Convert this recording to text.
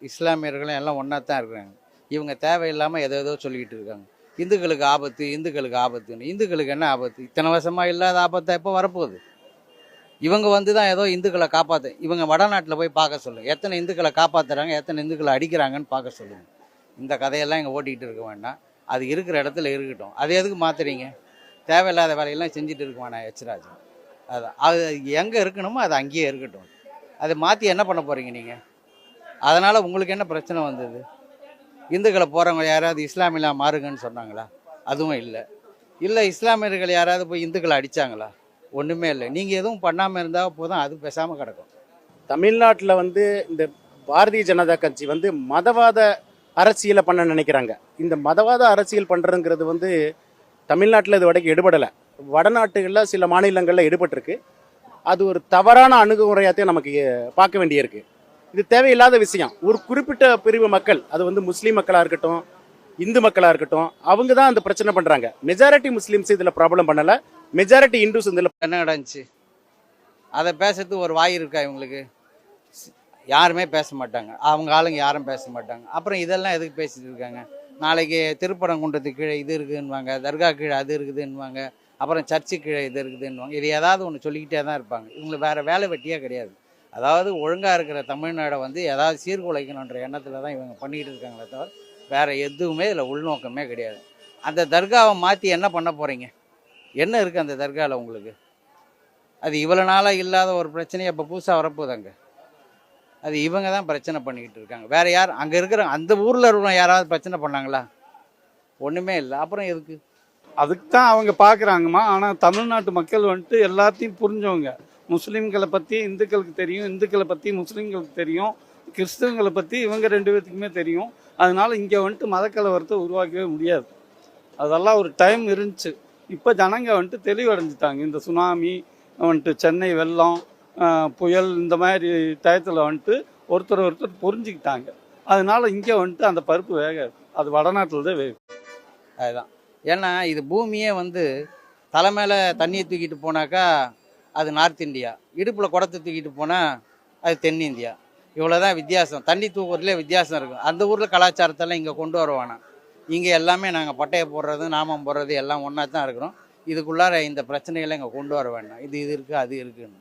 இஸ்லாமியர்களும் எல்லாம் ஒன்றா தான் இருக்கிறாங்க. இவங்க தேவையில்லாமல் எதோ ஏதோ சொல்லிக்கிட்டு இருக்காங்க. இந்துக்களுக்கு ஆபத்து, இந்துக்களுக்கு ஆபத்துன்னு. இந்துக்களுக்கு என்ன ஆபத்து? இத்தனை வருஷமாக இல்லாத ஆபத்தை எப்போ வரப்போகுது? இவங்க வந்து தான் ஏதோ இந்துக்களை காப்பாற்று. இவங்க வடநாட்டில் போய் பார்க்க சொல்லுங்கள், எத்தனை இந்துக்களை காப்பாற்றுறாங்க, எத்தனை இந்துக்களை அடிக்கிறாங்கன்னு பார்க்க சொல்லுங்கள். இந்த கதையெல்லாம் இங்கே ஓட்டிகிட்டு இருக்க வேண்டாம். அது இருக்கிற இடத்துல இருக்கட்டும். அது எதுக்கு மாற்றுறீங்க? தேவையில்லாத வேலையெல்லாம் செஞ்சுட்டு இருக்க வேணாம் எச்ராஜ். அது எங்கே இருக்கணுமோ அது அங்கேயே இருக்கட்டும். அதை மாற்றி என்ன பண்ண போகிறீங்க நீங்கள்? அதனால் உங்களுக்கு என்ன பிரச்சனை வந்தது? இந்துக்களை போகிறவங்க யாராவது இஸ்லாமியில் மாறுங்கன்னு சொன்னாங்களா? அதுவும் இல்லை. இல்லை இஸ்லாமியர்கள் யாராவது போய் இந்துக்களை அடித்தாங்களா? ஒன்றுமே இல்லை. நீங்கள் எதுவும் பண்ணாமல் இருந்தால் போதும், அது பேசாமல் கிடக்கும். தமிழ்நாட்டில் வந்து இந்த பாரதிய ஜனதா கட்சி வந்து மதவாத அரசியலை பண்ண நினைக்கிறாங்க. இந்த மதவாத அரசியல் பண்ணுறதுங்கிறது வந்து தமிழ்நாட்டில் இது வரைக்கும் எடுபடலை. வடநாட்டுகளில் சில மாநிலங்களில் எடுபட்டிருக்கு. அது ஒரு தவறான அணுகுமுறையாத்தையும் நமக்கு பார்க்க வேண்டியிருக்கு. இது தேவையில்லாத விஷயம். ஒரு குறிப்பிட்ட பிரிவு மக்கள், அது வந்து முஸ்லீம் மக்களாக இருக்கட்டும், இந்து மக்களாக இருக்கட்டும், அவங்க தான் அந்த பிரச்சனை பண்ணுறாங்க. மெஜாரிட்டி முஸ்லீம்ஸ் இதில் ப்ராப்ளம் பண்ணலை. மெஜாரிட்டி இந்துஸ் இதில் என்ன நடந்துச்சு? அதை பேசுறதுக்கு ஒரு வாய் இருக்கா இவங்களுக்கு? யாருமே பேச மாட்டாங்க. அவங்க ஆளுங்க யாரும் பேச மாட்டாங்க. அப்புறம் இதெல்லாம் எதுக்கு பேசிட்டு இருக்காங்க? நாளைக்கு திருப்பரங்குன்றத்துக்கு கீழே இது இருக்குதுன்னுவாங்க, தர்கா கீழே அது இருக்குதுன்னுவாங்க, அப்புறம் சர்ச்சு கீழே இது இருக்குதுன்னுவாங்க. இது ஏதாவது ஒன்று சொல்லிக்கிட்டே தான் இருப்பாங்க. இவங்களுக்கு வேறு வேலை வெட்டியே கிடையாது. அதாவது ஒழுங்காக இருக்கிற தமிழ்நாடை வந்து ஏதாவது சீர்குலைக்கணுன்ற எண்ணத்தில் தான் இவங்க பண்ணிக்கிட்டு இருக்காங்களே தவிர வேறு எதுவுமே இதில் உள்நோக்கமே கிடையாது. அந்த தர்காவை மாற்றி என்ன பண்ண போகிறீங்க? என்ன இருக்குது அந்த தர்காவில் உங்களுக்கு? அது இவ்வளோ நாளாக இல்லாத ஒரு பிரச்சனையை இப்போ புதுசாக வரப்போகுது அங்கே. அது இவங்க தான் பிரச்சனை பண்ணிக்கிட்டு இருக்காங்க. வேறு யார் அங்கே இருக்கிற அந்த ஊரில் இருக்கிறவங்க யாராவது பிரச்சனை பண்ணாங்களா? ஒன்றுமே இல்லை. அப்புறம் எதுக்கு? அதுக்கு தான் அவங்க பார்க்குறாங்கம்மா. ஆனால் தமிழ்நாட்டு மக்கள் வந்துட்டு எல்லாத்தையும் புரிஞ்சவங்க. முஸ்லீம்களை பற்றி இந்துக்களுக்கு தெரியும், இந்துக்களை பற்றி முஸ்லீம்களுக்கு தெரியும், கிறிஸ்தவங்களை பற்றி இவங்க ரெண்டு பேர்த்துக்குமே தெரியும். அதனால் இங்கே வந்துட்டு மதக்கலவரத்தை உருவாக்கவே முடியாது. அதெல்லாம் ஒரு டைம் இருந்துச்சு. இப்போ ஜனங்க வந்துட்டு தெளிவடைஞ்சிட்டாங்க. இந்த சுனாமி வந்துட்டு, சென்னை வெள்ளம், புயல், இந்த மாதிரி டயத்தில் வந்துட்டு ஒருத்தர் புரிஞ்சுக்கிட்டாங்க. அதனால இங்கே வந்துட்டு அந்த பருப்பு வேகாது. அது வடநாட்டில் தான் வேகும். அதுதான். ஏன்னா இது பூமியே வந்து தலை மேலே தண்ணியை தூக்கிட்டு போனாக்கா அது நார்த் இந்தியா, இடுப்பில் குடத்தை தூக்கிட்டு போனால் அது தென்னிந்தியா. இவ்வளோதான் வித்தியாசம். தண்ணி தூக்குறதுலேயே வித்தியாசம் இருக்கும். அந்த ஊரில் கலாச்சாரத்தெல்லாம் இங்கே கொண்டு வருவானா? இங்கே எல்லாமே நாங்கள் பட்டையை போடுறது, நாமம் போடுறது எல்லாம் ஒன்றா தான் இருக்கிறோம். இதுக்குள்ளார இந்த பிரச்சனைகளை இங்கே கொண்டு வர வேண்டாம். இது இருக்குது, அது இருக்குன்னு.